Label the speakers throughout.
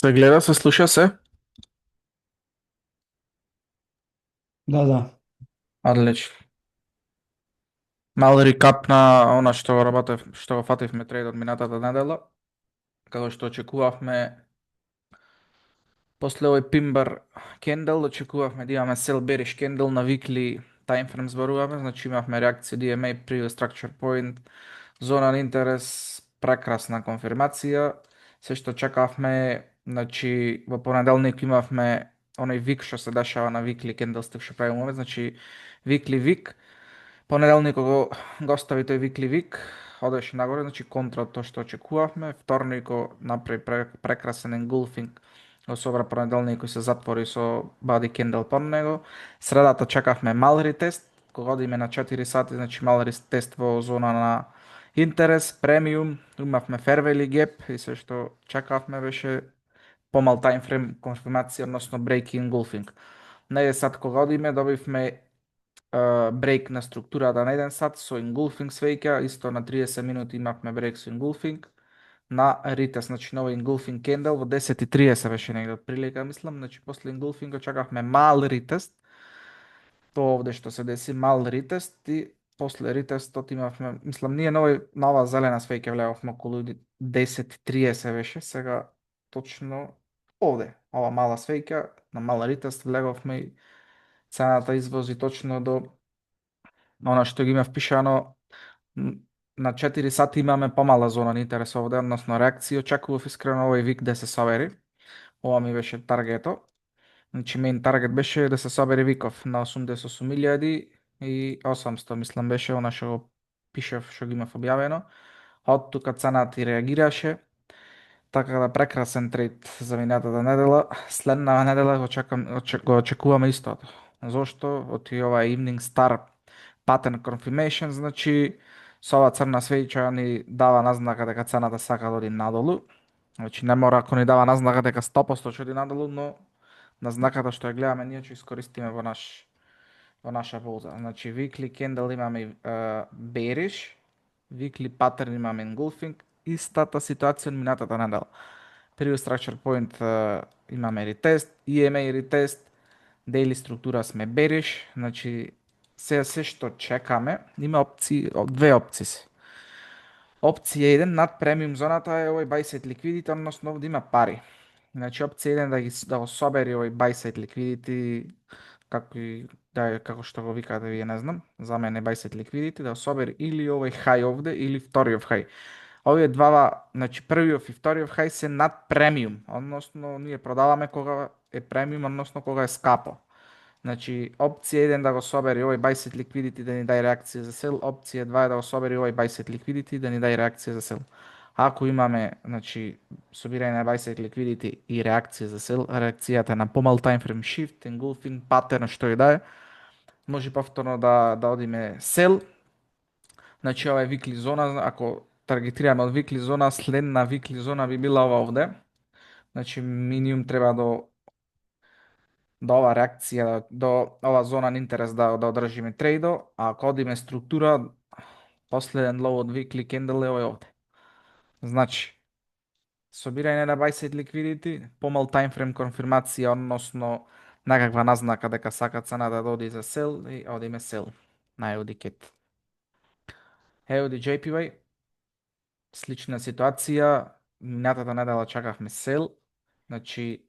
Speaker 1: Се гледа, се слуша се?
Speaker 2: Да, да.
Speaker 1: Одлично. Мал рекап на она што го работев, што го фативме трейдот минатата недела. Како што очекувавме, после овој Пимбар кендел, очекувавме да имаме сел бериш кендел на викли таймфрейм зборуваме, значи имавме реакција DMA при structure point, зона на интерес, прекрасна конфирмација. Се што чекавме, значи во понеделник имавме оној вик што се дешава на викли кенделстик што правиме, значи викли вик. Понеделник го остави тој викли вик, одеше нагоре, значи контра од тоа што очекувавме. Вторник го направи прекрасен engulfing, го собра понеделник кој се затвори со body candle под него. Средата чекавме мал ретест, кога одиме на 4 сати, значи мал ретест во зона на интерес, премиум, имавме fair value gap и се што чекавме беше помал таймфрейм конфирмација, односно break engulfing. На 1 сат кога одиме добивме брейк на структурата на 1 сат со engulfing свеќа, исто на 30 минути имавме брейк со engulfing на ритест, значи нови engulfing candle во 10:30 беше негде од прилика, мислам, значи после engulfing чекавме мал ритест, тоа овде што се деси мал ритест и после ритестот имавме, мислам, ние на ова зелена свеќа влегавме околу 10:30 беше, сега точно овде, ова мала свеќа, на мал ритест влеговме и цената извози точно до она што ги имав пишано. На 4 сати имаме помала зона на интерес овде, односно реакција. Очекував искрено овој вик да се собери. Ова ми беше таргето. Значи, мејн таргет беше да се собери виков на 88.800, мислам беше она што го пишев, што ги имав објавено. Од тука цената и реагираше. Така да прекрасен трейд за минатата недела. Следна недела го очекуваме истото. Зошто? Оти ова Evening Star Pattern Confirmation, значи со ова црна свеќа ни дава назнака дека цената сака да оди надолу. Значи не мора ако ни дава назнака дека 100% ќе оди надолу, но назнаката што ја гледаме ние ќе искористиме во наша полза. Значи weekly candle имаме bearish, weekly pattern имаме engulfing, истата ситуација од минатата недела. При structure point имаме retest, EMA retest, daily структура сме bearish, значи се што чекаме, има две опции се. Опција 1 над премиум зоната е овој buy side liquidity, односно овде има пари. Значи опција 1 да го собери овој buy side liquidity, како што го викате вие, не знам, за мене buy side liquidity, да го собери или овој хај овде или вториот хај. Овие двава, значи првиот и вториот хај се над премиум, односно ние продаваме кога е премиум, односно кога е скапо. Значи, опција 1 да го собери овој buy side liquidity да ни даде реакција за сел, опција 2 е да го собери овој buy side liquidity да ни даде реакција за сел. Ако имаме, значи, собирање на buy side liquidity и реакција за сел, реакцијата на помал timeframe shift, engulfing, pattern, што и да е, може повторно да одиме сел. Значи, ова е викли зона, ако таргетираме од викли зона, следна викли зона би била ова овде. Значи, минимум треба до ова реакција, до ова зона на интерес да одржиме трейдо, а ако одиме структура, последен лоу од weekly candle е овој овде. Значи, собирање на buy side liquidity, помал timeframe конфирмација, односно некаква назнака дека сака цената да оди за сел и одиме сел на EUD CAD. EUD JPY, слична ситуација, минатата недела чакавме сел, значи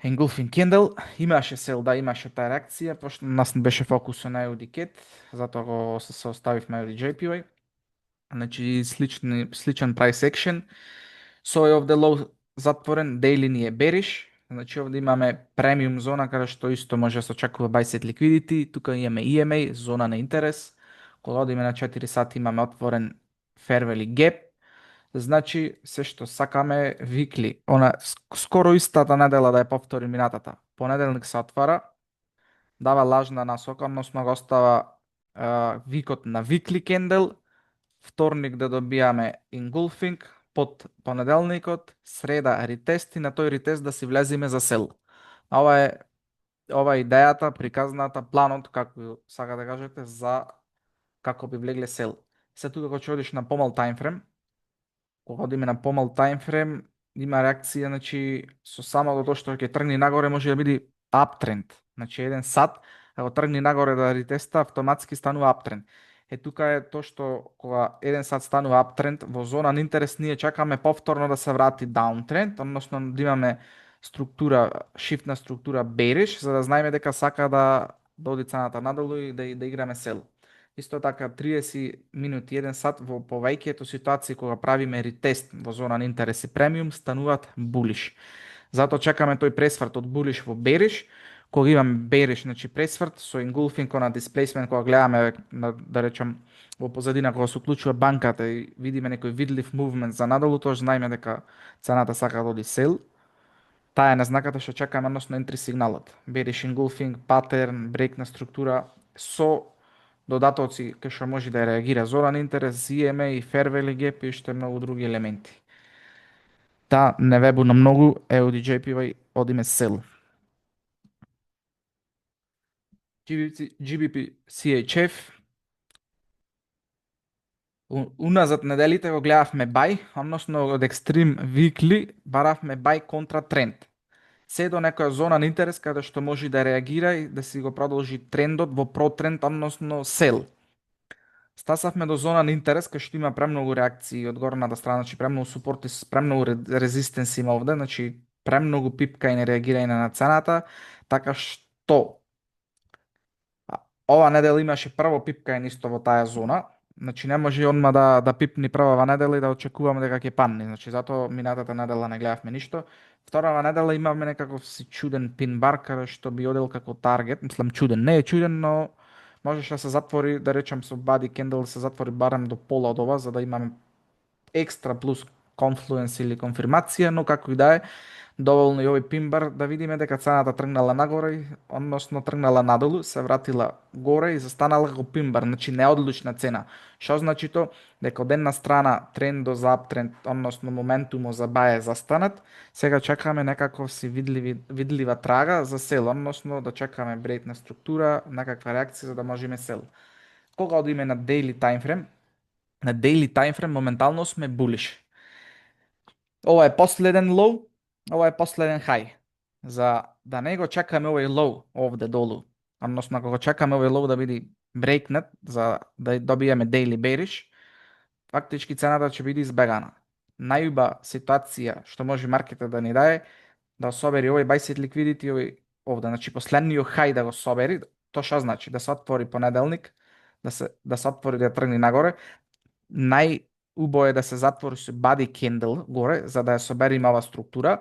Speaker 1: Engulfing Candle, имаше сел, да, имаше таа реакција, пошто нас не беше фокусот на EUD CAD, затоа го се оставивме EUD JPY. Значи сличен price action. Со овој овде лоу затворен, daily ни е bearish, значи овде имаме премиум зона каде што исто може да се очекува buy side liquidity, тука имаме EMA, зона на интерес. Кога одиме на 4 сати имаме отворен fair value gap. Значи, се што сакаме викли, она скоро истата недела да ја повтори минатата. Понеделник се отвара, дава лажна насока, односно го остава викот на викли кендел, вторник да добијаме engulfing, под понеделникот, среда ретест и на тој ретест да си влеземе за сел. Ова е идејата, приказната, планот, како сака да кажете, за како би влегле сел. Се тука кога ќе одиш на помал таймфрем, кога одиме на помал таймфрем, има реакција, значи со самото тоа што ќе тргне нагоре може да биде uptrend. Значи еден сат, ако тргне нагоре да ретеста, автоматски станува uptrend. Тука е тоа што кога еден сат станува uptrend, во зона на интерес ние чакаме повторно да се врати downtrend, односно да имаме структура, шифтна структура bearish, за да знаеме дека сака да оди цената надолу и да играме сел. Исто така 30 минути, 1 сат во повеќето ситуации кога правиме ретест во зона на интерес и премиум стануваат булиш. Затоа чекаме тој пресврт од булиш во бериш. Кога имаме бериш, значи пресврт со engulfing на displacement, кога гледаме да речем во позадина кога се уклучува банката и видиме некој видлив мувмент за надолу, тоа знаеме дека цената сака да оди сел. Таа е назнаката што чекаме, односно entry сигналот. Bearish engulfing, pattern, break на структура со додатоци кај што може да реагира зоран интерес, ZMA и fair value gap и уште многу други елементи. Та не вебуна многу, EUDJPY одиме сел. GBP CHF уназад неделите го гледавме бај, односно од екстрим викли баравме бај контра тренд. Се до некоја зона на интерес каде што може да реагира и да си го продолжи трендот во протренд, односно сел. Стасавме до зона на интерес кај што има премногу реакции од горната страна, значи премногу супорт и премногу резистенс има овде, значи премногу пипка и не реагирање на цената, така што ова недела имаше прво пипкање исто во таа зона, значи не може одма да пипни првава недела и да очекуваме дека ќе падне, значи затоа минатата недела не гледавме ништо. Вторава недела имаме некаков си чуден пин бар каде што би одел како таргет, мислам чуден, не е чуден, но можеше да се затвори, да речем со body candle да се затвори барем до пола од ова за да имаме екстра плюс конфлуенс или конфирмација, но како и да е, доволно и овој пимбар да видиме дека цената тргнала нагоре, односно тргнала надолу, се вратила горе и застанала како пимбар, значи неодлучна цена. Што значи то? Дека од една страна трендо за аптренд, односно моментумо за бај е застанат, сега чекаме некаков си видлива трага за сел, односно да чекаме брейк на структура, некаква реакција за да можеме сел. Кога одиме на daily time frame, на daily time frame моментално сме булиш. Ова е последен лоу, ова е последен хај. За да не го чекаме овој лоу овде долу, односно ако го чекаме овој лоу да биде брейкнет за да добиеме daily bearish, фактички цената ќе биде избегана. Најуба ситуација што може маркетот да ни даде да собери овој buy side liquidity овој овде, значи последниот хај да го собери, тоа што значи да се отвори понеделник, да се отвори да тргне нагоре, најубаво е да се затвори со body candle горе за да ја собериме ова структура.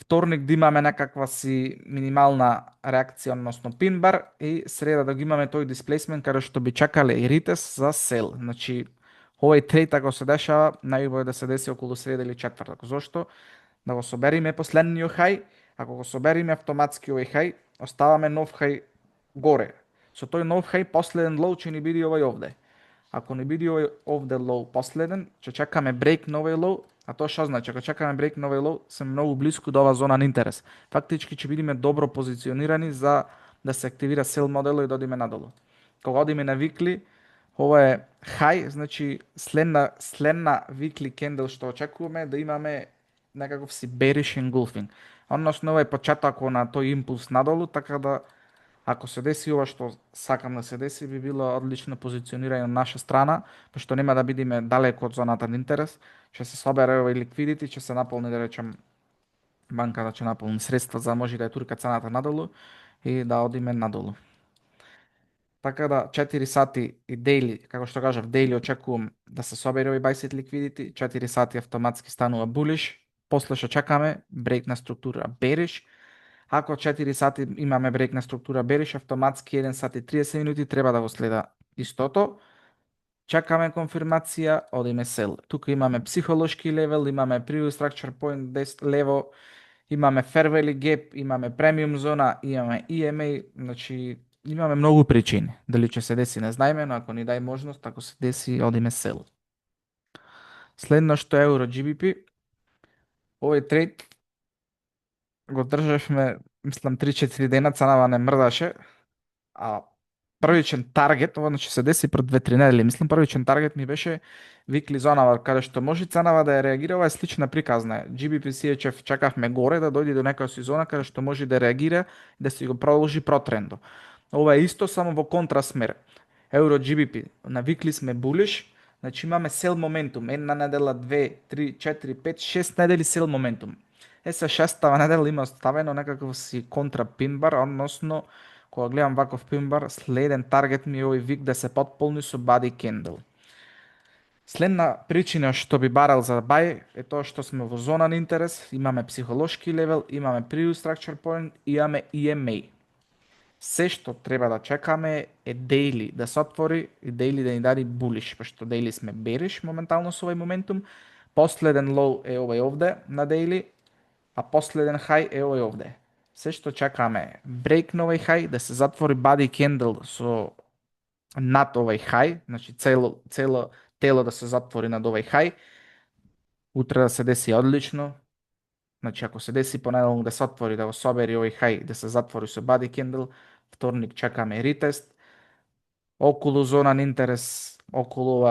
Speaker 1: Вторник да имаме некаква си минимална реакција, односно пин бар и среда да го имаме тој displacement каде што би чакале и ритес за сел. Значи овој трейд ако се дешава, најубаво е да се деси околу среда или четвртак. Зошто? Да го собериме последниот хај, ако го собериме автоматски овој хај, оставаме нов хај горе. Со тој нов хај последен лоу ќе ни биде овој овде. Ако не биде овој овде лоу последен, ќе чекаме брейк на овој лоу, а тоа што значи? Ако чекаме брейк на овој лоу, се многу близко до оваа зона на интерес. Фактички ќе бидеме добро позиционирани за да се активира сел модело и да одиме надолу. Кога одиме на викли, ова е хај, значи следна викли кендел што очекуваме да имаме некаков си bearish engulfing. Односно ова е почетокот на тој импулс надолу, така да ако се деси ова што сакам да се деси, би било одлично позиционирање на наша страна, пошто нема да бидеме далеко од зоната на интерес, ќе се собере овој ликвидити, ќе се наполни, да речем, банката ќе наполни средства за да може да ја турка цената надолу и да одиме надолу. Така да 4 сати и daily, како што кажав, daily очекувам да се собере овој buy side liquidity, 4 сати автоматски станува bullish, после што чекаме брейк на структура bearish. Ако 4 сати имаме брейк на структура bearish, автоматски 1 сат и 30 минути треба да го следа истото. Чекаме конфирмација, одиме сел. Тука имаме психолошки левел, имаме preview structure point лево, имаме fair value gap, имаме premium зона, имаме EMA, значи имаме многу причини. Дали ќе се деси не знаеме, но ако ни дај можност, ако се деси, одиме сел. Следно што е Euro GBP, овој трейд го државме, мислам 3-4 дена, ценава не мрдаше, а првичен таргет, ова значи се деси пред 2-3 недели, мислам првичен таргет ми беше Weekly Zonava, каде што може ценава да ја реагира, ова е слична приказна. GBP CHF чакавме горе да дојде до некоја сезона каде што може да реагира и да си го продолжи протрендо. Ова е исто само во контрасмер. Euro GBP на Weekly сме булиш, значи имаме сел моментум, една недела, 2, 3, 4, 5, 6 недели сел моментум. Се шестава недела има ставено некаков си контра пинбар, односно кога гледам ваков пинбар, следен таргет ми е овој вик да се потполни со body candle. Следна причина што би барал за бај е тоа што сме во зона на интерес, имаме психолошки левел, имаме preview structure point, имаме EMA. Се што треба да чекаме е daily да се отвори и daily да ни даде булиш, пошто daily сме бериш моментално со овој моментум. Последен лоу е овој овде на daily, а последен хај е овој овде. Се што чекаме брейк на овој хај, да се затвори body candle со над овој хај, значи цело тело да се затвори над овој хај, утре да се деси одлично. Значи ако се деси понеделник да се отвори, да го собери овој хај, да се затвори со body candle, вторник чекаме ретест, околу зона на интерес, околу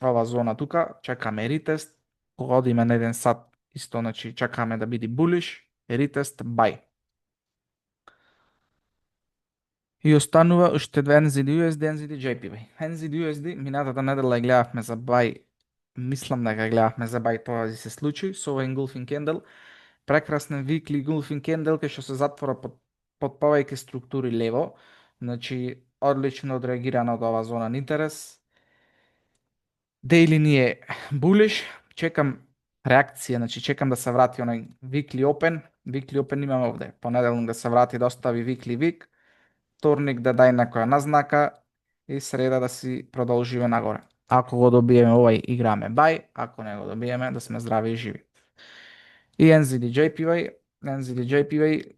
Speaker 1: ова зона тука, чекаме ретест, кога одиме на 1 сат, исто, значи чекаме да биде булиш, ретест, бај. И останува уште две NZD-USD, NZD-JPY. NZD-USD минатата недела ја гледавме за бај, мислам дека ја гледавме за бај, тоа и се случи со овој engulfing candle. Прекрасен weekly engulfing candle кај што се затвора под повеќе структури лево, значи одлично одреагирано од ова зона на интерес. Daily ни е bullish, чекам реакција, значи чекам да се врати онај weekly open. Weekly open имаме овде. Понеделник да се врати да остави weekly week, вторник да дај некоја назнака и среда да си продолжиме нагоре. Ако го добиеме овај, играме бај, ако не го добиеме, да сме здрави и живи. И NZD-JPY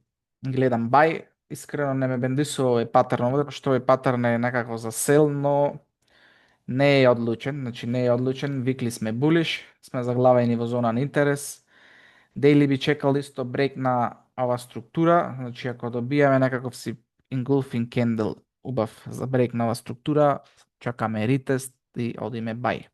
Speaker 1: гледам бај, искрено не ме бендисува овој паттерн овде, пошто овој паттерн е некако за сел, но не е одлучен, значи не е одлучен, викли сме булиш, сме заглавени во зона на интерес. Daily би чекал исто брейк на ова структура, значи ако добиеме некаков си engulfing candle убав за брейк на ова структура, чакаме ретест и одиме бај.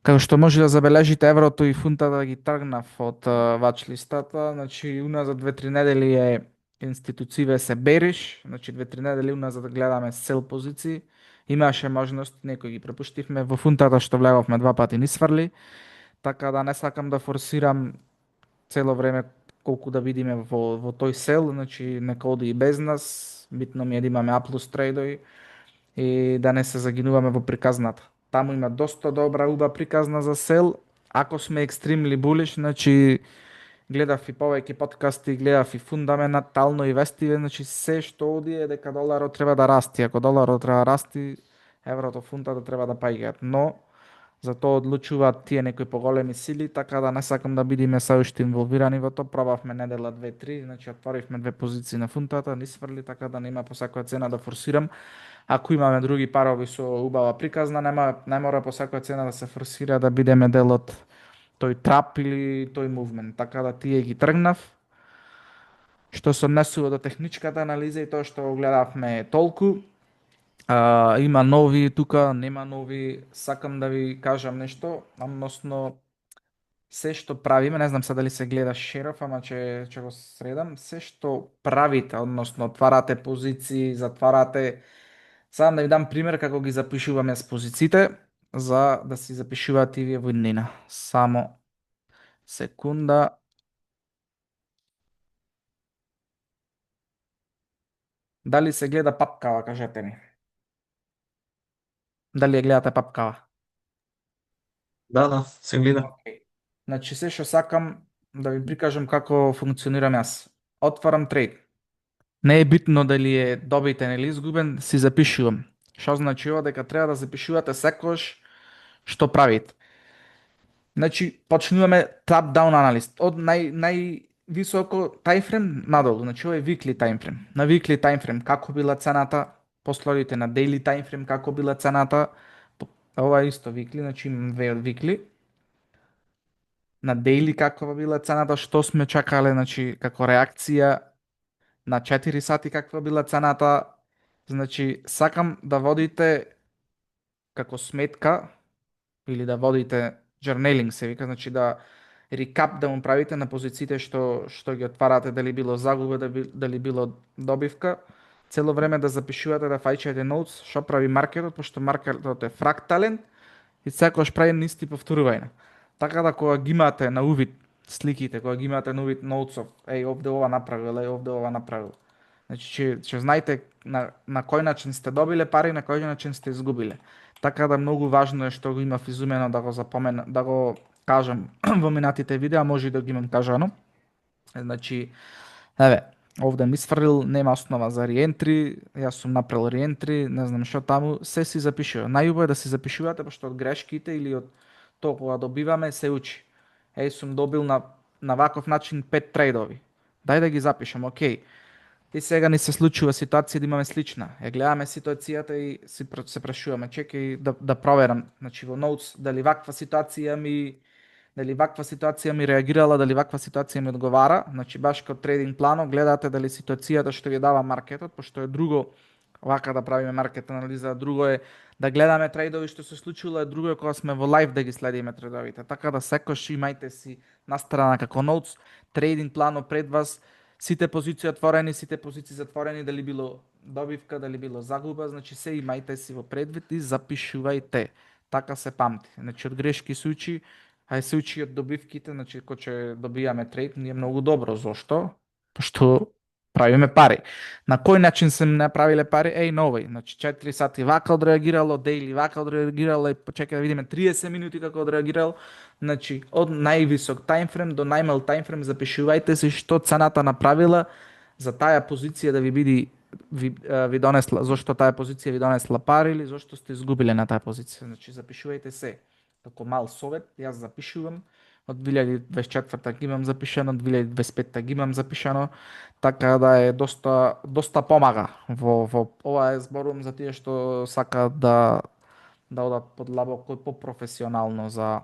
Speaker 1: Како што може да забележите, еврото и фунтата ги тргнав од вач листата, значи уназад 2-3 недели е институције се бериш, значи 2-3 недели уназад гледаме сел позиции, имаше можност, некои ги пропуштивме, во фунтата што влеговме 2 пати ни сврли, така да не сакам да форсирам цело време колку да видиме во тој сел, значи нека оди и без нас, битно ми е да имаме А плюс трейдови и да не се загинуваме во приказната. Таму има доста добра уба приказна за сел. Ако сме екстремли булиш, значи гледав и повеќе подкасти, гледав и фундаментално и вестиве, значи се што оди е дека доларот треба да расти. Ако доларот треба да расти, еврото, фунтата треба да паѓаат. Но за тоа одлучуваат тие некои поголеми сили, така да не сакам да бидеме се уште инволвирани во тоа. Пробавме недела 2-3, значи отворивме 2 позиции на фунтата, ни сврли, така да нема по секоја цена да форсирам. Ако имаме други парови со убава приказна, не мора по секоја цена да се форсира да бидеме дел од тој трап или тој мувмент. Така да тие ги тргнав. Што се однесува до техничката анализа и тоа што го гледавме толку. Има нови тука, нема нови. Сакам да ви кажам нешто, односно се што правиме, не знам се дали се гледа шеров, ама ќе го средам, се што правите, односно отварате позиции, затварате. Сам да ви дам пример како ги запишувам јас позициите, за да си запишуваат и вие во иднина. Само секунда. Дали се гледа папкава, кажете ми. Дали ја гледате папкава?
Speaker 2: Да, се гледа.
Speaker 1: Океј. Значи се што сакам да ви прикажам како функционирам јас. Отварам трейд. Не е битно дали е добитен или изгубен, си запишувам. Што значи ова? Дека треба да запишувате секојаш што правите. Значи, почнуваме top-down анализ. Од највисоко таймфрем надолу. Значи, ова е weekly таймфрем. На weekly таймфрем како била цената, после одите на daily таймфрем како била цената. Ова е исто weekly, значи имам две од weekly. На daily каква била цената, што сме чакале, значи како реакција на 4 сати каква била цената, Значи, сакам да водите како сметка или да водите journaling се вика, значи да рекап да му правите на позициите што ги отварате, дали било загуба, дали било добивка, цело време да запишувате, да фаќате ноутс, што прави маркетот, пошто маркетот е фрактален и секогаш прави нисти повторувања. Така да кога ги имате на увид сликите, кога ги имате на увид ноутсов, еј овде ова направил, еј овде ова направил. Значи ќе знаете на кој начин сте добиле пари, на кој начин сте изгубиле. Така да многу важно е што го имав изумено да го запомена, да го кажам во минатите видеа, може и да ги имам кажано. Значи, еве, овде ми сфрлил, нема основа за реентри, јас сум направил реентри, не знам што таму, се си запишува. Најубаво е да си запишувате, пошто од грешките или од тоа кога добиваме се учи. Еј, сум добил на ваков начин 5 трейдови. Дај да ги запишам, окей. И сега ни се случува ситуација да имаме слична. Ја гледаме ситуацијата и се прашуваме, чекај да проверам, значи во ноутс дали ваква ситуација ми реагирала, дали ваква ситуација ми одговара, значи баш како трейдинг плано гледате дали ситуацијата што ви дава маркетот, пошто е друго вака да правиме маркет анализа, друго е да гледаме трейдови што се случило, е друго е кога сме во лайв да ги следиме трейдовите. Така да секош имајте си настрана како ноутс, трейдинг плано пред вас, сите позиции отворени, сите позиции затворени, дали било добивка, дали било загуба, значи се имајте си во предвид и запишувајте. Така се памти. Значи од грешки се учи, а се учи од добивките, значи кога ќе добијаме трейд, ние многу добро. Зошто? Пошто правиме пари. На кој начин се направиле пари? Еј, на овој. Значи 4 сати вака одреагирало, дейли вака одреагирало, и почека да видиме 30 минути како одреагирало. Значи, од највисок таймфрем до најмал таймфрем запишувајте си што цената направила за таа позиција да ви биде ви донесла, зошто таа позиција ви донесла пари или зошто сте изгубиле на таа позиција. Значи запишувајте се. Како мал совет, јас запишувам од 2024 ги имам запишано, од 2025 ги имам запишано, така да е доста помага во ова е зборувам за тие што сакаат да одат подлабоко и попрофесионално за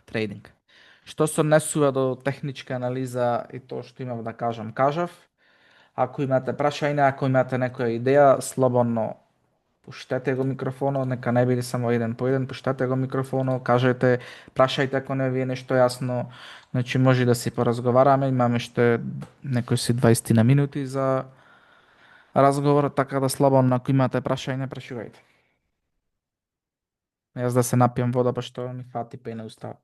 Speaker 1: трейдинг. Што се однесува до техничка анализа и тоа што имав да кажам, кажав. Ако имате прашања, ако имате некоја идеја, слободно пуштете го микрофонот, нека не биде само еден по еден, пуштете го микрофонот, кажете, прашајте ако не ви е нешто јасно, значи може да си поразговараме, имаме уште некои си 20 на минути за разговор, така да слободно ако имате прашање, прашувајте. Јас да се напијам вода, па што ми фати пена устава.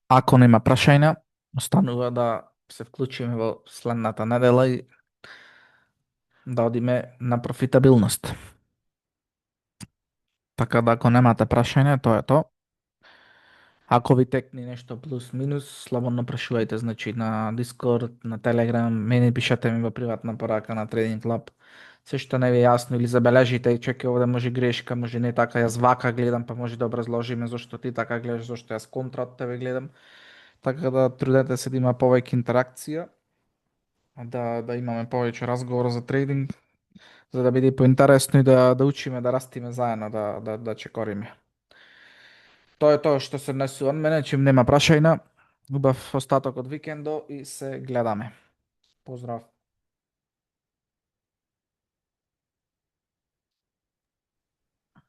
Speaker 1: Ако нема прашања, останува да се вклучиме во следната недела и да одиме на профитабилност. Така да ако немате прашање, тоа е тоа. Ако ви текне нешто плюс минус, слободно прашувајте, значи на Discord, на Telegram, мене пишете ми во приватна порака на Trading Club. Се што не ви е јасно или забележите, чекај овде може грешка, може не така, јас вака гледам, па може да образложиме зашто ти така гледаш, зашто јас контра од тебе гледам. Така да трудете се да има повеќе интеракција, да имаме повеќе разговор за трейдинг, за да биде поинтересно и да учиме, да растиме заедно, да чекориме. Тоа е тоа што се однесува од мене, чим нема прашајна. Убав остаток од викендо и се гледаме. Поздрав.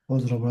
Speaker 2: Поздрав, брат.